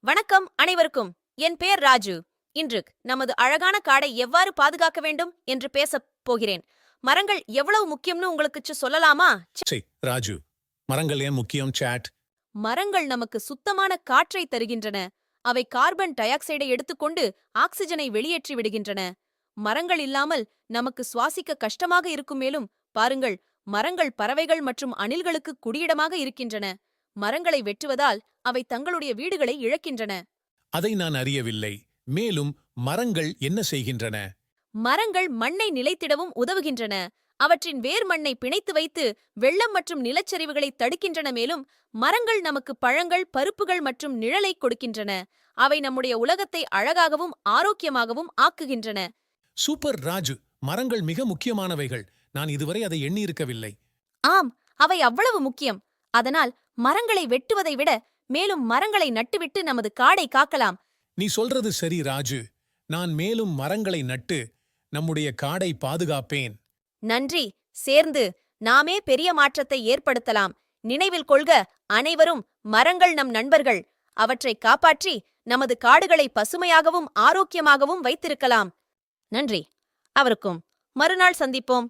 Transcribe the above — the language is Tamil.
வணக்கம் அனைவருக்கும். என் பெயர் ராஜு. இன்று நமது அழகான காடை எவ்வாறு பாதுகாக்க வேண்டும் என்று பேசப் போகிறேன். மரங்கள் எவ்வளவு முக்கியம்னு உங்களுக்கு சொல்லலாமா? ராஜு, மரங்கள் ஏன் முக்கியம்? மரங்கள் நமக்கு சுத்தமான காற்றை தருகின்றன. அவை கார்பன் டை ஆக்சைடை எடுத்துக்கொண்டு ஆக்சிஜனை வெளியேற்றி விடுகின்றன. மரங்கள் இல்லாமல் நமக்கு சுவாசிக்க கஷ்டமாக இருக்கும். மேலும் பாருங்கள், மரங்கள் பறவைகள் மற்றும் அணில்களுக்கு குடியிடமாக இருக்கின்றன. மரங்களை வெட்டுவதால் அவை தங்களுடைய வீடுகளை இழக்கின்றன. அதை நான் அறியவில்லை. மேலும் மரங்கள் என்ன செய்கின்றன? மரங்கள் மண்ணை நிலைத்திடவும் உதவுகின்றன. அவற்றின் வேர் மண்ணை பிணைத்து வைத்து வெள்ளம் மற்றும் நிலச்சரிவுகளை தடுக்கின்றன. மேலும் மரங்கள் நமக்கு பழங்கள், பருப்புகள் மற்றும் நிழலை கொடுக்கின்றன. அவை நம்முடைய உலகத்தை அழகாகவும் ஆரோக்கியமாகவும் ஆக்குகின்றன. சூப்பர் ராஜு, மரங்கள் மிக முக்கியமானவைகள். நான் இதுவரை அதை எண்ணியிருக்கவில்லை. ஆம், அவை அவ்வளவு முக்கியம். அதனால் மரங்களை வெட்டுவதை விட மேலும் மரங்களை நட்டுவிட்டு நமது காடை காக்கலாம். நீ சொல்றது சரி ராஜு. நான் மேலும் மரங்களை நட்டு நம்முடைய காடை பாதுகாப்பேன். நன்றி. சேர்ந்து நாமே பெரிய மாற்றத்தை ஏற்படுத்தலாம். நினைவில் கொள்க, அனைவரும் மரங்கள் நம் நண்பர்கள். அவற்றை காப்பாற்றி நமது காடுகளை பசுமையாகவும் ஆரோக்கியமாகவும் வைத்திருக்கலாம். நன்றி. அவருக்கும் மறுநாள் சந்திப்போம்.